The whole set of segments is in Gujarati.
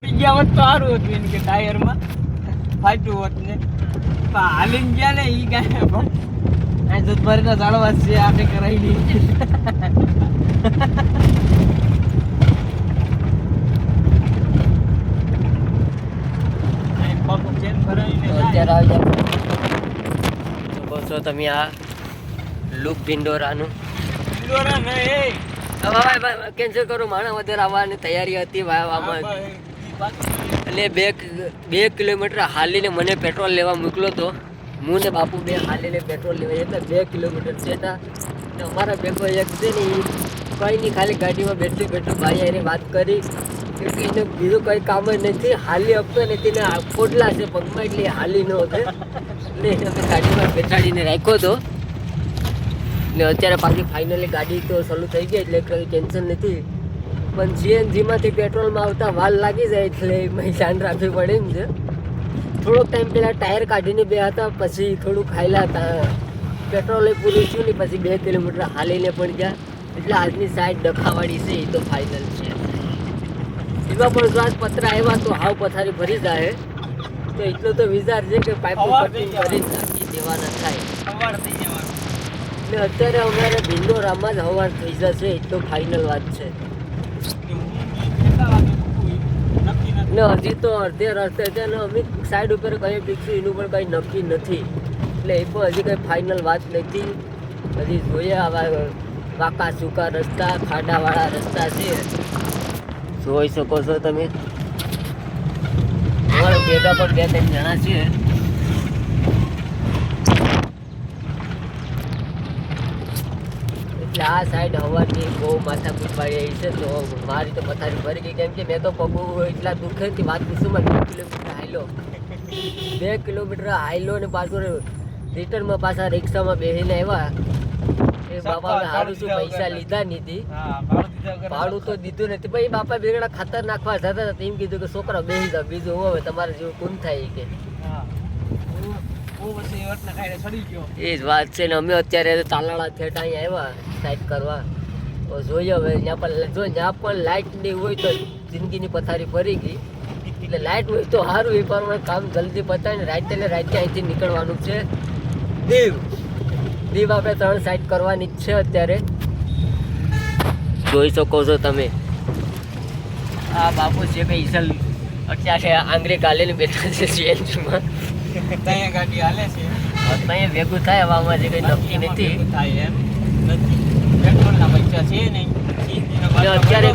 ગયા હોત તો સારું હતું એને કે ટાયરમાં ફાટ્યું હોત ને હાલીને ગયા ને ઈ ગાય પણ આ જતભરીના ઝાડવા છે આપણે કરાવી લઈએ. અત્યારે આવી જાવ તમે આ લૂપ ઢિંડોરાનું કેન્સલ કરો. માણસ વધારે આવવાની તૈયારી હતી આમાં એટલે 2 કિલોમીટર હાલીને મને પેટ્રોલ લેવા મોકલો તો હું ને બાપુ બે હાલીને પેટ્રોલ લેવા એટલે 2 કિલોમીટર છે. અમારા ભેગો એક છે ને કંઈ નહીં ખાલી ગાડીમાં બેઠું ભાઈ એને વાત કરી કે એને બીજું કંઈ કામ જ નથી, હાલી આપતો નથી ને ખોટલા છે પગમાં એટલે હાલી ન હતો એટલે અમે ગાડીમાં બેસાડીને રાખ્યો હતો ને અત્યારે પાછી ફાઇનલી ગાડી તો ચાલુ થઈ ગઈ એટલે કંઈ ટેન્શન નથી. પણ સીએનજીમાંથી પેટ્રોલમાં આવતા વાર લાગી જાય એટલે ધ્યાન રાખવી પડે એમ છે. થોડોક ટાઈમ પહેલાં ટાયર કાઢીને બે હતા પછી થોડું ખાયેલા હતા પેટ્રોલ પૂરું થયું ને પછી 2 કિલોમીટર હાલીને પણ ગયા એટલે આજની સાઈડ ડખાવાળી છે એ તો ફાઇનલ છે. એમાં પણ શ્વાસ પત્ર આવ્યા તો હાવ પથારી ભરી જાય તો એટલો તો વિચાર છે કે પાઇપો ભરી નાખી દેવાના થાય એટલે અત્યારે અમારે ઢિંડોરામાં જ હવાર થઈ જશે એટલો ફાઇનલ વાત છે. ને હજી તો અડધે રસ્તે છે ને અમે સાઈડ ઉપર કઈ ફિક્સું એનું પણ કંઈ નક્કી નથી એટલે એ પણ હજી કંઈ ફાઇનલ વાત નથી. હજી જોઈએ આવા વાંકા સૂકા રસ્તા ખાડાવાળા રસ્તા છે જોઈ શકો છો તમે. અમારા ભેગા પણ 2-3 જણા છે એટલે આ સાઈડ હવાની બહુ માથાકૂટ પાડી આવી છે તો મારી તો પથારી ભરી ગઈ કેમ કે મેં તો પગું એટલા દુઃખેથી વાત પૂછું 2 કિલોમીટર હાલ્યો 2 કિલોમીટર હાલ્યો ને પાછું રિટર્નમાં પાછા રિક્ષામાં બેસીને આવ્યા. એ બાપા સારું શું પૈસા લીધા નથી ભાડું તો દીધું નથી ભાઈ બાપા બેગડા ખાતર નાખવા જતા હતા એમ કીધું કે છોકરા બેસી જાવ બીજું હવે તમારે જેવું કોણ થાય કે એ જ વાત છે ને. અમે અત્યારે તાલાળા થેટ અહીંયા આવ્યા સાઈડ કરવા તો જોઈએ હવે જ્યાં પણ લાઇટ નહીં હોય તો જિંદગીની પથારી ફરી ગઈ એટલે લાઇટ હોય તો સારું એ પ્રમાણે કામ જલ્દી પતાય ને રાતે અહીંથી નીકળવાનું છે દીવ આપણે 3 સાઈડ કરવાની જ છે અત્યારે જોઈ શકો છો તમે. આ બાપુ છે કે ઈસલ અત્યારે આંગળી ગાલીને બેઠા છે સીએનજીમાં ત્યાં ગાડી હાલે છે ત્યાં ભેગું થાય આમાં જે કંઈ નક્કી નથી પેટ્રોલના પૈસા છે નહીં અત્યારે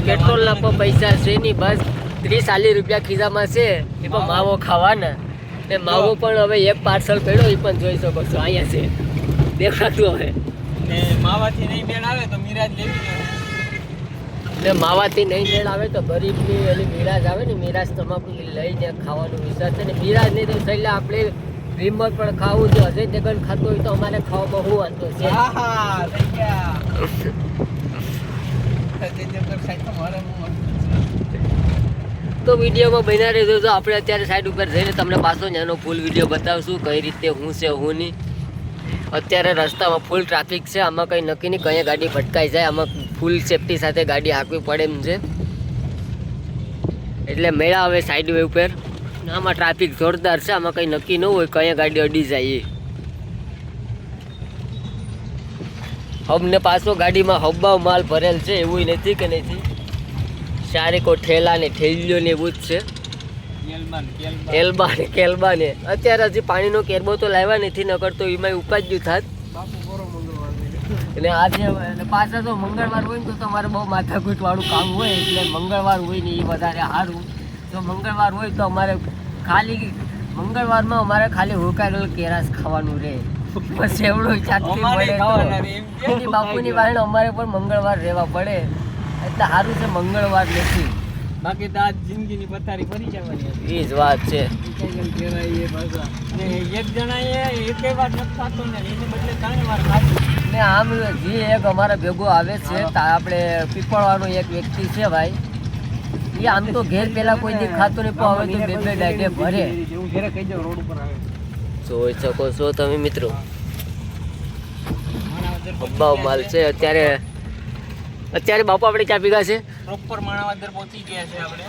પેટ્રોલના પણ પૈસા છે નહીં બસ 30-40 રૂપિયા ખિસ્સામાં છે એ પણ માવો ખાવાના ને માવો પણ હવે એક પાર્સલ પડ્યો એ પણ જોઈ શકો છો અહીંયા છે દેખાતું હવે ને માવાથી નહીં મેળ આવે તો મિરાજ લેવી ને માવાથી નહીં મેળ આવે તો ગરીબની એની મિરાજ આવે ને મિરાજ તમાકુ લઈને ખાવાનું વિચાર છે ને મિરાજ નહીં તો છેલ્લે આપણે વિમલ પણ ખાવું છે અજય દેવગન ખાતું હોય તો અમારે ખાવામાં શું વાંધો છે. તો વિડીયોમાં બન્યા રહેજો તો આપણે અત્યારે સાઈડ ઉપર જઈને તમને પાછો એનો ફૂલ વિડીયો બતાવશું કઈ રીતે હું છે હું નહીં. અત્યારે રસ્તામાં ફૂલ ટ્રાફિક છે આમાં કંઈ નક્કી નહીં કઈ ગાડી ભટકાઈ જાય આમાં ફૂલ સેફટી સાથે ગાડી હાંકવી પડે એમ છે એટલે મેળા હવે સાઈડ વે ઉપર આમાં ટ્રાફિક જોરદાર છે આમાં કંઈ નક્કી ન હોય કઈ ગાડી અડી જાય હબને પાછો ગાડીમાં હબ્બા માલ ભરેલ છે એવું નથી કે નથી ચારે કોઈ ઠેલા ને ઠેલીઓ ને એવું જ છે એલબા ને કેલબા ને. અત્યારે હજી પાણીનો કેરબો તો લાવ્યા નથી નકર તો એમાં ઉપાડ્યું થાત અને આજે પાછા તો મંગળવાર હોય ને તો તમારે બહુ માથાકૂટ વાળું કામ હોય એટલે મંગળવાર હોય ને એ વધારે સારું. તો મંગળવાર હોય તો અમારે ખાલી મંગળવારમાં અમારે ખાલી હુકાયેલ કેરાસ ખાવાનું રહે બસ એવડું ચાકરી મળે બાપુની વાળે અમારે પણ મંગળવાર રહેવા પડે એટલે સારું છે મંગળવાર નથી બાકી તો આજ જિંદગીની પથારી ફરી જવાની હતી એ જ વાત છે. એક જણા એક વાર નથી ખાતો ને એને બદલે 3 વાર ખાતું ને આમ જે એક અમારા ભેગો આવે છે આપણે પીપળવાનો એક વ્યક્તિ છે ભાઈ એ આમ તો ઘેર પેલા કોઈ દી ખાતો નહીં પણ હવે તો 2 ડાયડે ભરે જોઈ શકો છો તમે મિત્રો હબ્બા માલ છે. અત્યારે બાપુ આપણે ક્યાં ભેગા છે પ્રોપર માણાવદર પહોંચી ગયા છે આપણે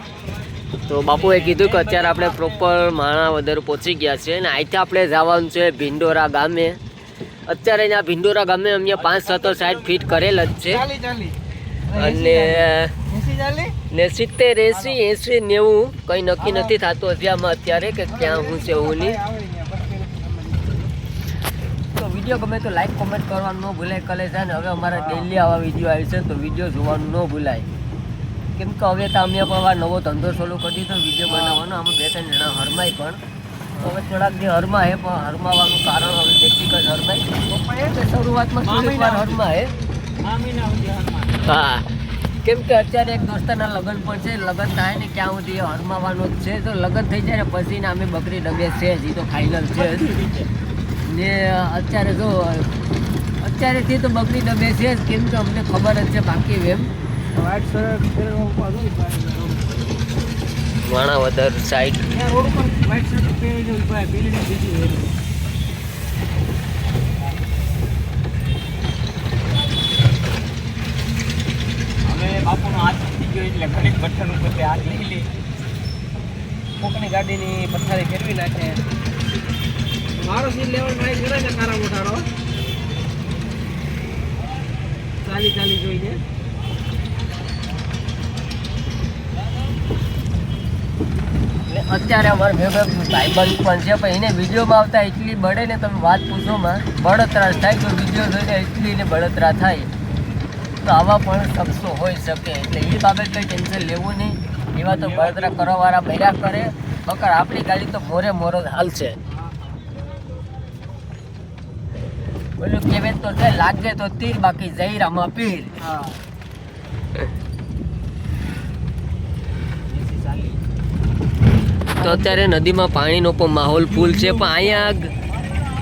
તો બાપુએ કીધું કે અત્યારે આપણે પ્રોપર માણાવદર પહોંચી ગયા છે અને અહીંથી આપણે જવાનું છે ભિંડોરા ગામે. અત્યારે અહીંયા ભિંડોરા ગામે અમે 5-7 સાઈડ ફીટ કરેલ જ છે અને 70, 80, 90 કંઈ નક્કી નથી થતું હજી આમાં અત્યારે કે ક્યાં હું છે હું નહીં. તો વિડીયો ગમે તો લાઈક કોમેન્ટ કરવાનું ન ભૂલાય કલે છે ને હવે અમારા ડેલી આવા વિડીયો આવી છે તો વિડીયો જોવાનું ન ભૂલાય. કેમ કે હવે તો અમે પણ આવા નવો ધંધો ચાલુ કરી દીધો વિડીયો બનાવવાનો. આમાં 2-3 જણા હરમાય પણ હવે થોડાક જે હરમાય પણ હરમાવાનું કારણ હવે વ્યક્તિગત હરમાય તો શરૂઆતમાં થોડીક વાર હરમાય. હા કેમ કે અત્યારે એક દોસ્તારના લગ્ન પણ છે. લગ્ન થાય ને ક્યાં સુધી હરમાવાનું જ છે. તો લગ્ન થઈ જાય ને પછી ને અમે બકરી ડબે છે જ એ તો ફાઇનલ છે ને. અત્યારે જો અત્યારેથી તો બકરી ડબે છે જ કેમ કે અમને ખબર જ છે બાકી એમ માણાવદર સાઈડ બાપુનો હાથ તૂટી ગયો એટલે ઘણી પથ્થર ઉપર હાથ લઈ લે કોકની ગાડીની પથ્થારી ફેરવી નાખે. મારો સીટ લેવલ ટ્રાય કરે છે કારા મોટારો ચાલી જોઈને. અત્યારે અમારે ભાઈબંધ પણ છે પણ એને વિડીયોમાં આવતા એટલી બળે ને તમે વાત પૂછોમાં બળતરા થાય તો વિડીયો જોઈને એટલી ને બળતરા થાય તો આવા પણ શખ્સો હોઈ શકે એટલે એ બાબત કંઈ ટેન્શન લેવું નહીં. એવા તો બળતરા કરવાવાળા ભર્યા કરે બકર આપણી ગાડી તો મોરો હાલશે. બોલું કહેવાય તો છે લાગે તો તીર બાકી જઈરામાં પીર. તો અત્યારે નદીમાં પાણીનો પણ માહોલ ફૂલ છે પણ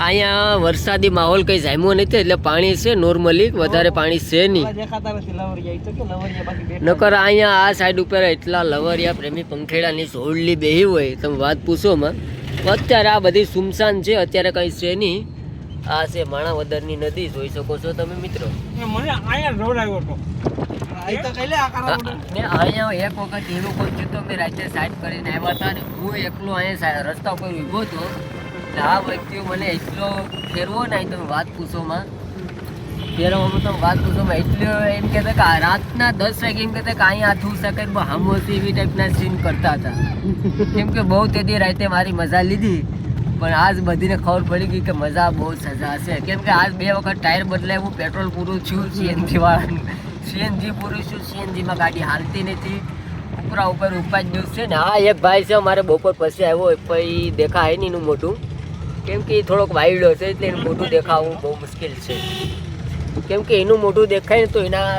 અહીંયા વરસાદી માહોલ કંઈ જામ્યો નથી એટલે પાણી છે નોર્મલી વધારે પાણી છે નહીં. નકર અહીંયા આ સાઈડ ઉપર એટલા લવરિયા પ્રેમી પંખેડાની સોડલી બેહી હોય તમે વાત પૂછોમાં. અત્યારે આ બધી સુમસાન છે અત્યારે કંઈ છે નહીં. આ છે માણાવદરની નદી જોઈ શકો છો તમે મિત્રો. અહીંયા એક વખત એવું કોઈ થયું તો મેં રાતે સાઈડ કરીને આવ્યા હતા ને હું એકલો અહીંયા રસ્તા ઉપર ઊભો હતો. આ વ્યક્તિઓ મને એટલો ફેરવો ને તમે વાત પૂછોમાં ફેરવામાં તમે વાત પૂછોમાં એટલો એમ કહેતા કે રાતના 10 વાગે એમ કહેતા કે અહીંયા થવું શકે હામોથી એવી ટાઈપના સીન કરતા હતા. કેમ કે બહુ તેથી રાતે મારી મજા લીધી પણ આજ બધીને ખબર પડી ગઈ કે મજા બહુ સજા છે. કેમ કે આજ 2 વખત ટાયર બદલાવ્યું પેટ્રોલ પૂરું થયું સીએનજી વાળાનું સીએનજી પૂરું થયું સીએનજીમાં ગાડી હાલતી નથી ઉપરા ઉપર ઉપાજ દિવસ છે ને. આ એક ભાઈ છે અમારે બપોર પછી આવ્યો પછી દેખાય નહીં એનું મોટું કેમ કે એ થોડોક વાયડો છે એટલે એનું મોટું દેખાવું બહુ મુશ્કેલ છે. કેમ કે એનું મોટું દેખાય ને તો એના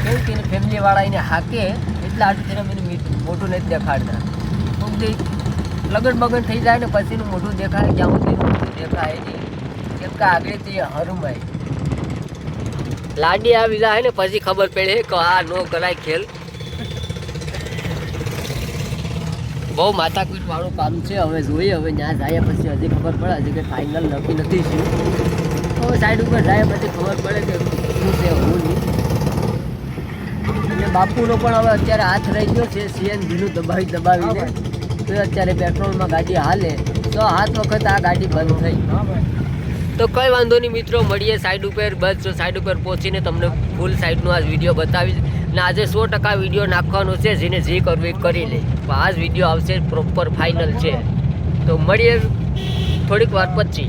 કેમ કે એની ફેમિલીવાળા એને હાકે એટલે આટલું તેને એનું મોટું નથી દેખાડતા. લગન બગન થઈ જાય ને પછી એનું મોટું દેખાય ક્યાં સુધી એનું મોટું દેખાય નહીં કેમ કે આગળથી હરમાય લાડી આવી જાય ને પછી ખબર પડે કે આ નો કરાય ખેલ. બહુ માથાકૂટ વાળું કામ છે. હવે જોઈએ હવે ત્યાં જાય પછી હજી ખબર પડે હજી કે ફાઇનલ નક્કી નથી શું. હવે સાઈડ ઉપર જાય પછી ખબર પડે કે શું છે હું નહીં. અને બાપુનો પણ હવે અત્યારે હાથ રહી ગયો છે સીએનજીનું દબાવીને તો અત્યારે પેટ્રોલમાં ગાડી હાલે તો 7 વખત આ ગાડી બંધ થઈ. તો કંઈ વાંધો નહીં મિત્રો મળીએ સાઈડ ઉપર. બસ સાઈડ ઉપર પહોંચીને તમને ફૂલ સાઈડનો આ વિડીયો બતાવીશ ને આજે 100% વિડીયો નાખવાનો છે જેને જે કરવું એ કરી લે. પણ આ જ વિડીયો આવશે પ્રોપર ફાઇનલ છે તો મળીએ થોડીક વાર પછી.